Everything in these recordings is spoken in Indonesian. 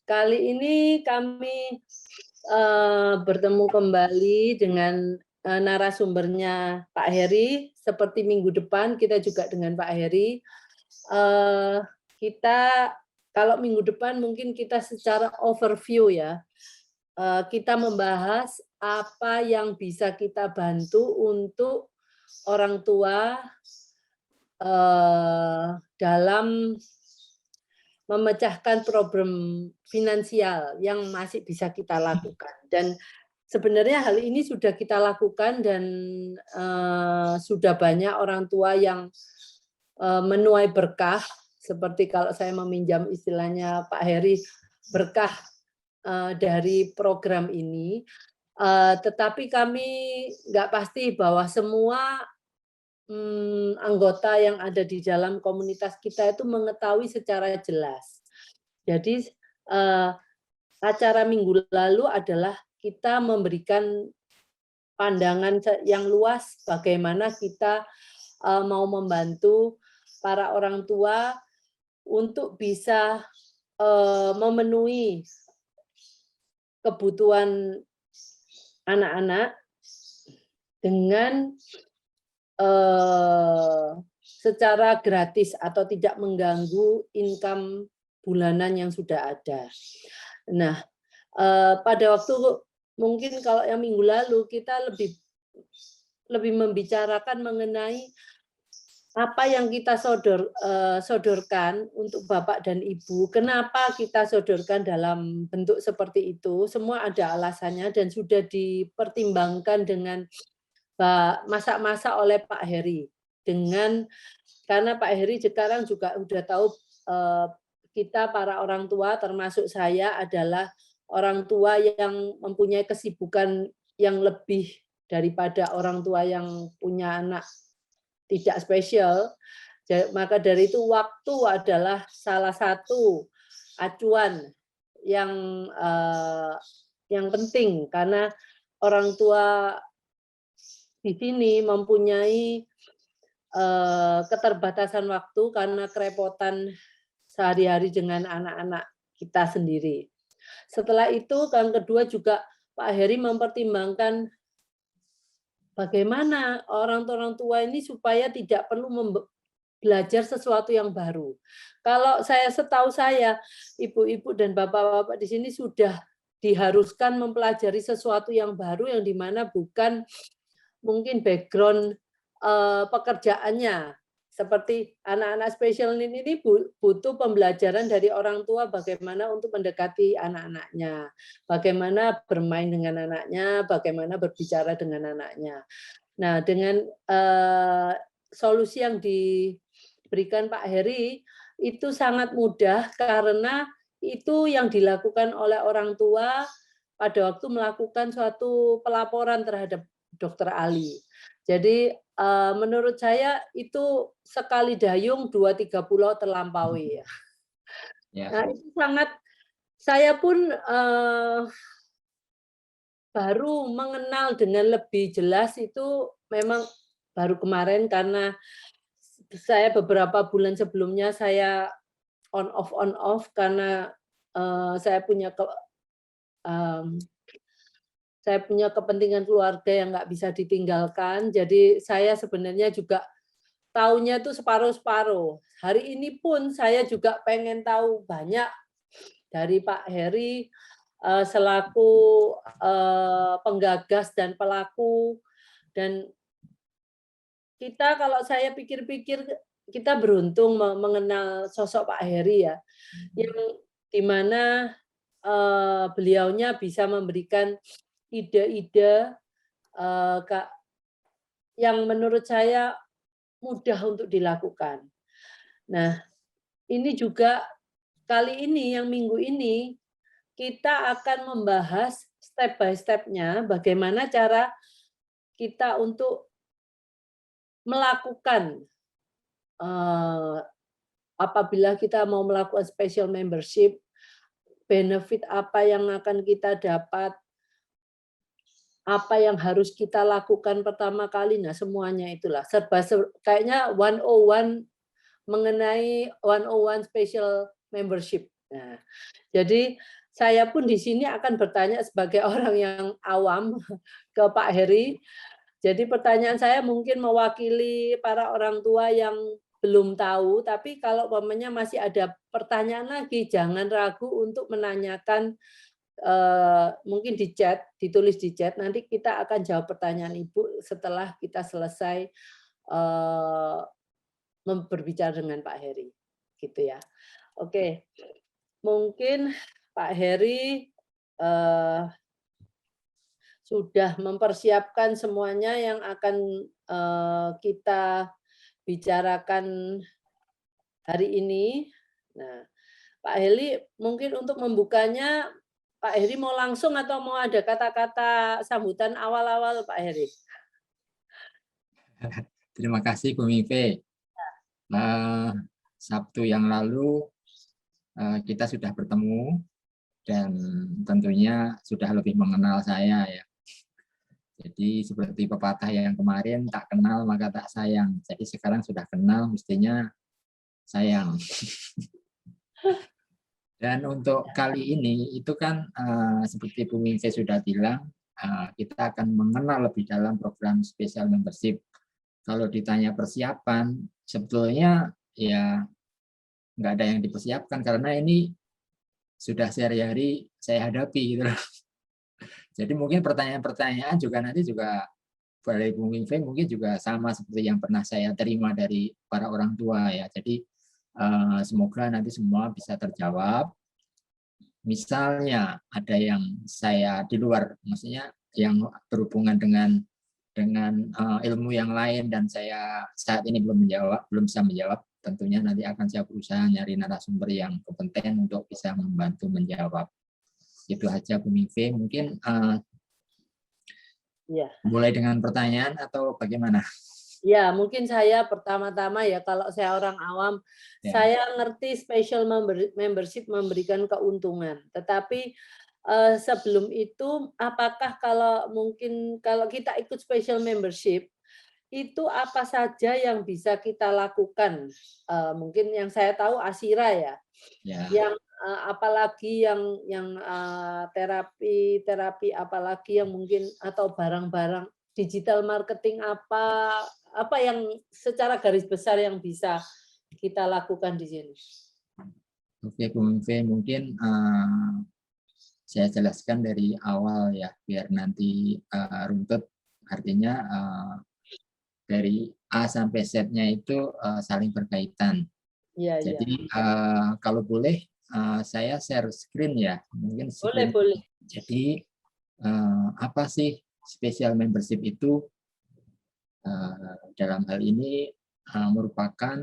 Kali ini kami bertemu kembali dengan narasumbernya Pak Heri. Seperti minggu depan kita juga dengan Pak Heri. Kita kalau minggu depan mungkin kita secara overview ya. Kita membahas apa yang bisa kita bantu untuk orang tua dalam memecahkan problem finansial yang masih bisa kita lakukan. Dan sebenarnya hal ini sudah kita lakukan dan sudah banyak orang tua yang menuai berkah, seperti kalau saya meminjam istilahnya Pak Heri, berkah dari program ini. Tetapi kami nggak pasti bahwa semua anggota yang ada di dalam komunitas kita itu mengetahui secara jelas. Jadi acara minggu lalu adalah kita memberikan pandangan yang luas bagaimana kita mau membantu para orang tua untuk bisa memenuhi kebutuhan anak-anak dengan secara gratis atau tidak mengganggu income bulanan yang sudah ada. Nah, pada waktu mungkin kalau yang minggu lalu kita lebih membicarakan mengenai apa yang kita sodorkan untuk Bapak dan Ibu. Kenapa kita sodorkan dalam bentuk seperti itu? Semua ada alasannya dan sudah dipertimbangkan dengan masak-masak oleh Pak Heri. Karena Pak Heri sekarang juga sudah tahu kita para orang tua termasuk saya adalah orang tua yang mempunyai kesibukan yang lebih daripada orang tua yang punya anak tidak spesial. Maka dari itu waktu adalah salah satu acuan yang penting karena orang tua di sini mempunyai keterbatasan waktu karena kerepotan sehari-hari dengan anak-anak kita sendiri. Setelah itu, yang kedua juga Pak Heri mempertimbangkan bagaimana orang tua ini supaya tidak perlu belajar sesuatu yang baru. Kalau setahu saya, ibu-ibu dan bapak-bapak di sini sudah diharuskan mempelajari sesuatu yang baru yang dimana bukan mungkin background pekerjaannya. Seperti anak-anak special need ini butuh pembelajaran dari orang tua bagaimana untuk mendekati anak-anaknya, bagaimana bermain dengan anaknya, bagaimana berbicara dengan anaknya. Nah, dengan solusi yang diberikan Pak Heri itu sangat mudah karena itu yang dilakukan oleh orang tua pada waktu melakukan suatu pelaporan terhadap Dokter Ali. Jadi menurut saya itu sekali dayung 2-3 pulau terlampaui ya. Nah, itu sangat saya pun baru mengenal dengan lebih jelas itu memang baru kemarin karena saya beberapa bulan sebelumnya saya on off karena saya punya kepentingan keluarga yang nggak bisa ditinggalkan. Jadi saya sebenarnya juga tahunya itu separuh-separuh. Hari ini pun saya juga pengen tahu banyak dari Pak Heri selaku penggagas dan pelaku. Dan kita kalau saya pikir-pikir kita beruntung mengenal sosok Pak Heri ya, yang dimana beliaunya bisa memberikan ide-ide yang menurut saya mudah untuk dilakukan. Nah, ini juga kali ini, yang minggu ini, kita akan membahas step by step-nya bagaimana cara kita untuk melakukan apabila kita mau melakukan special membership, benefit apa yang akan kita dapat, apa yang harus kita lakukan pertama kali, nah semuanya itulah kayaknya 101 mengenai 101 special membership. Nah, jadi saya pun di sini akan bertanya sebagai orang yang awam ke Pak Heri. Jadi pertanyaan saya mungkin mewakili para orang tua yang belum tahu, tapi kalau umpamanya masih ada pertanyaan lagi, jangan ragu untuk menanyakan, mungkin di chat, ditulis di chat, nanti kita akan jawab pertanyaan Ibu setelah kita selesai, berbicara dengan Pak Heri, gitu ya. Oke, mungkin Pak Heri, eee, sudah mempersiapkan semuanya yang akan, kita bicarakan hari ini. Nah, Pak Heri mungkin untuk membukanya, Pak Heri mau langsung atau mau ada kata-kata sambutan awal-awal, Pak Heri? Terima kasih Bu Mive. Sabtu yang lalu kita sudah bertemu dan tentunya sudah lebih mengenal saya ya. Jadi seperti pepatah yang kemarin, tak kenal maka tak sayang. Jadi sekarang sudah kenal, mestinya sayang. Dan untuk kali ini itu kan seperti Bu Mive sudah bilang, kita akan mengenal lebih dalam program special membership. Kalau ditanya persiapan, sebetulnya ya nggak ada yang dipersiapkan karena ini sudah sehari-hari saya hadapi gitu. Jadi mungkin pertanyaan-pertanyaan juga nanti juga dari Bung Wingfei mungkin juga sama seperti yang pernah saya terima dari para orang tua ya. Jadi semoga nanti semua bisa terjawab. Misalnya ada yang saya di luar, maksudnya yang berhubungan dengan ilmu yang lain dan saya saat ini belum bisa menjawab, tentunya nanti akan saya berusaha nyari narasumber yang kompeten untuk bisa membantu menjawab. Itu aja Bu Mive. Mungkin Ya. mulai dengan pertanyaan atau bagaimana? Ya, mungkin saya pertama-tama ya kalau saya orang awam, Ya. saya ngerti special membership memberikan keuntungan. Tetapi sebelum itu, apakah kalau mungkin kalau kita ikut special membership, itu apa saja yang bisa kita lakukan? Mungkin yang saya tahu Asira ya. Ya. Yang apalagi yang terapi apalagi yang mungkin atau barang-barang digital marketing apa yang secara garis besar yang bisa kita lakukan di sini? Oke, Bu Mive, mungkin saya jelaskan dari awal ya, biar nanti runtut. Artinya dari A sampai Z-nya itu saling berkaitan. Iya, iya. Jadi kalau boleh saya share screen ya, mungkin Boleh, screen. boleh. Jadi apa sih special membership itu? Dalam hal ini merupakan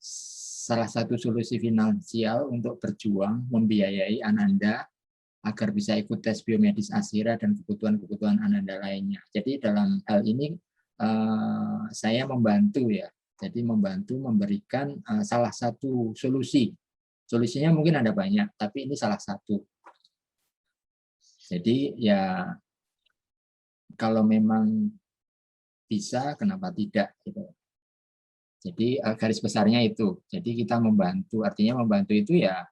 salah satu solusi finansial untuk berjuang membiayai Ananda agar bisa ikut tes biomedis Asira dan kebutuhan-kebutuhan Ananda lainnya. Jadi dalam hal ini saya membantu ya. Jadi membantu memberikan salah satu solusi. Solusinya mungkin ada banyak, tapi ini salah satu. Jadi ya kalau memang bisa, kenapa tidak? Gitu. Jadi garis besarnya itu. Jadi kita membantu, artinya membantu itu ya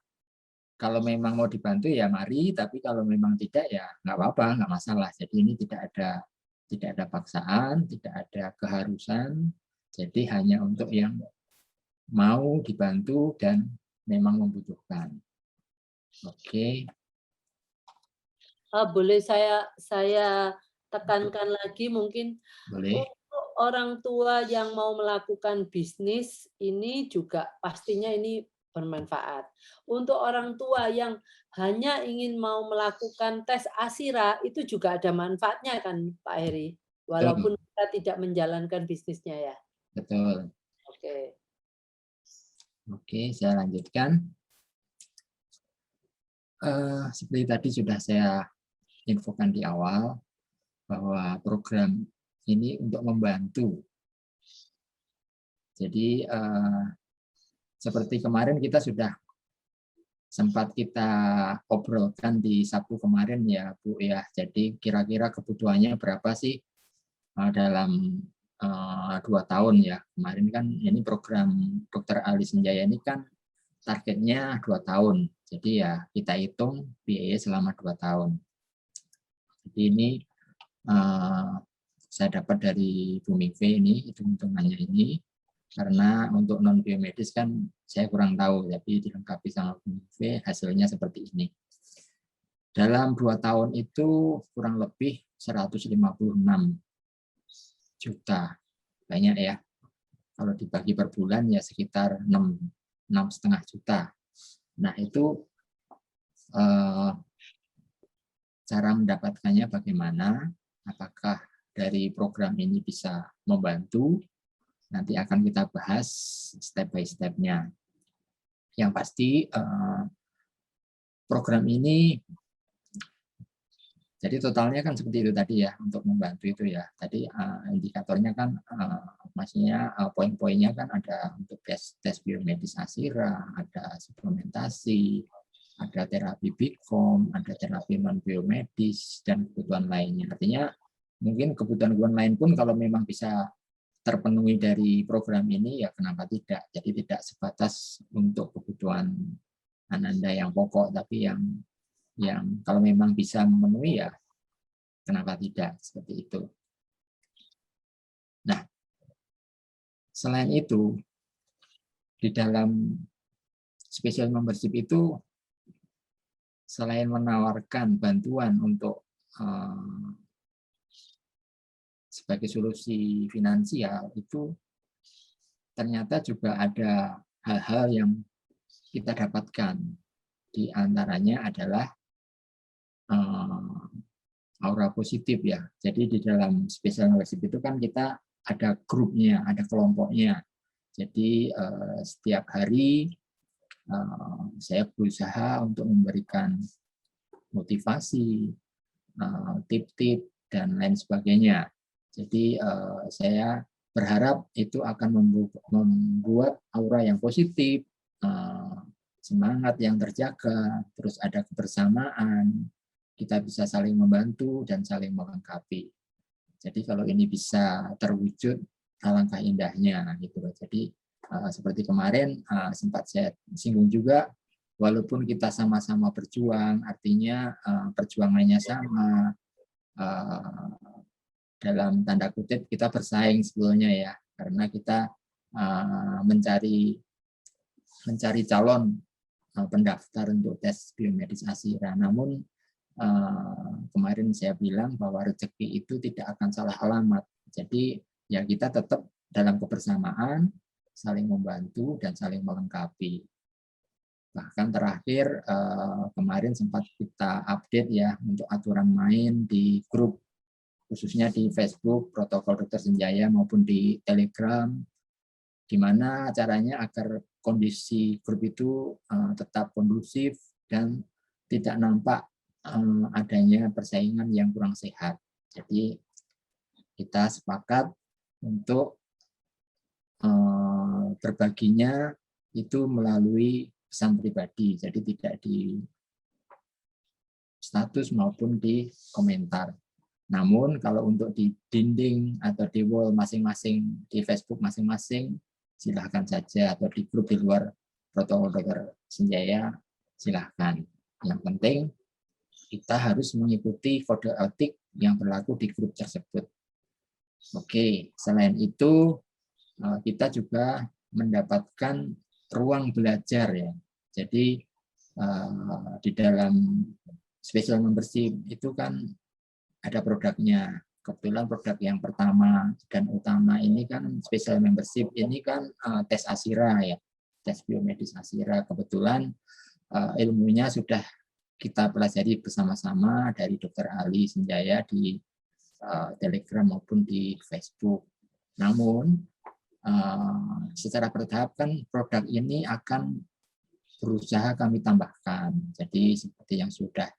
kalau memang mau dibantu ya mari, tapi kalau memang tidak ya nggak apa-apa, nggak masalah. Jadi ini tidak ada paksaan, tidak ada keharusan. Jadi hanya untuk yang mau dibantu dan memang membutuhkan. Oke. Boleh saya tekankan lagi mungkin Boleh. untuk orang tua yang mau melakukan bisnis ini juga pastinya ini bermanfaat. Untuk orang tua yang hanya ingin mau melakukan tes Asira itu juga ada manfaatnya kan Pak Heri? Walaupun Betul. kita tidak menjalankan bisnisnya ya. Betul. Oke. Oke, saya lanjutkan. Seperti tadi sudah saya infokan di awal bahwa program ini untuk membantu. Jadi seperti kemarin kita sudah sempat kita obrolkan di Sabtu kemarin ya Bu ya. Jadi kira-kira kebutuhannya berapa sih dalam 2 tahun ya. Kemarin kan ini program Dr. Ali Senjaya ini kan targetnya 2 tahun. Jadi ya kita hitung biaya selama 2 tahun. Jadi ini saya dapat dari Bu Mingve ini, hitung-hitungannya ini. Karena untuk non biomedis kan saya kurang tahu, tapi dilengkapi sama Bu Mingve, hasilnya seperti ini. Dalam 2 tahun itu kurang lebih 156 juta. Banyak ya. Kalau dibagi per bulan ya sekitar 6,5 juta. Nah itu cara mendapatkannya bagaimana? Apakah dari program ini bisa membantu? Nanti akan kita bahas step by step-nya. Yang pasti program ini, jadi totalnya kan seperti itu tadi ya, untuk membantu itu ya. Tadi indikatornya kan, maksudnya poin-poinnya kan ada untuk tes biomedis ASIRA, ada suplementasi, ada terapi BICOM, ada terapi non biomedis, dan kebutuhan lainnya. Artinya mungkin kebutuhan lain pun kalau memang bisa terpenuhi dari program ini, ya kenapa tidak. Jadi tidak sebatas untuk kebutuhan Ananda yang pokok, tapi yang kalau memang bisa memenuhi ya kenapa tidak, seperti itu. Nah, selain itu di dalam special membership itu selain menawarkan bantuan untuk sebagai solusi finansial, itu ternyata juga ada hal-hal yang kita dapatkan. Di antaranya adalah aura positif ya. Jadi di dalam special membership itu kan kita ada grupnya, ada kelompoknya. Jadi setiap hari saya berusaha untuk memberikan motivasi, tip-tip, dan lain sebagainya. Jadi saya berharap itu akan membuat aura yang positif, semangat yang terjaga, terus ada kebersamaan, kita bisa saling membantu dan saling melengkapi. Jadi kalau ini bisa terwujud, alangkah indahnya gitu loh. Jadi seperti kemarin sempat saya singgung juga, walaupun kita sama-sama berjuang, artinya perjuangannya sama, dalam tanda kutip kita bersaing sebetulnya ya, karena kita mencari calon pendaftar untuk tes biomedis ASIRA. Namun kemarin saya bilang bahwa rezeki itu tidak akan salah alamat. Jadi ya kita tetap dalam kebersamaan, saling membantu dan saling melengkapi. Bahkan terakhir kemarin sempat kita update ya untuk aturan main di grup, khususnya di Facebook Protokol Dr. Senjaya maupun di Telegram, gimana caranya agar kondisi grup itu tetap kondusif dan tidak nampak adanya persaingan yang kurang sehat. Jadi kita sepakat untuk berbaginya itu melalui pesan pribadi, jadi tidak di status maupun di komentar. Namun kalau untuk di dinding atau di wall masing-masing, di Facebook masing-masing, silahkan saja, atau di grup di luar Protokol Dr. Senjaya, silahkan. Yang penting kita harus mengikuti kode etik yang berlaku di grup tersebut. Oke, selain itu kita juga mendapatkan ruang belajar ya. Jadi di dalam special membership itu kan ada produknya. Kebetulan produk yang pertama dan utama ini kan special membership ini kan tes ASIRA ya, tes biomedis ASIRA. Kebetulan ilmunya sudah kita pelajari bersama-sama dari Dr. Ali Senjaya di Telegram maupun di Facebook. Namun secara bertahap kan produk ini akan berusaha kami tambahkan. Jadi seperti yang sudah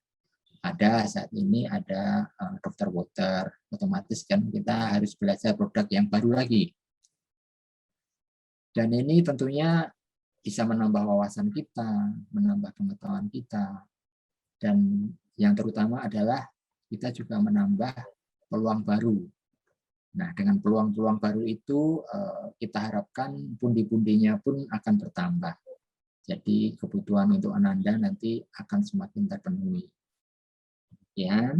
ada saat ini, ada Dr. Water, otomatis kan kita harus belajar produk yang baru lagi. Dan ini tentunya bisa menambah wawasan kita, menambah pengetahuan kita. Dan yang terutama adalah kita juga menambah peluang baru. Nah, dengan peluang-peluang baru itu kita harapkan pundi-pundinya pun akan bertambah. Jadi kebutuhan untuk Ananda nanti akan semakin terpenuhi. Ya.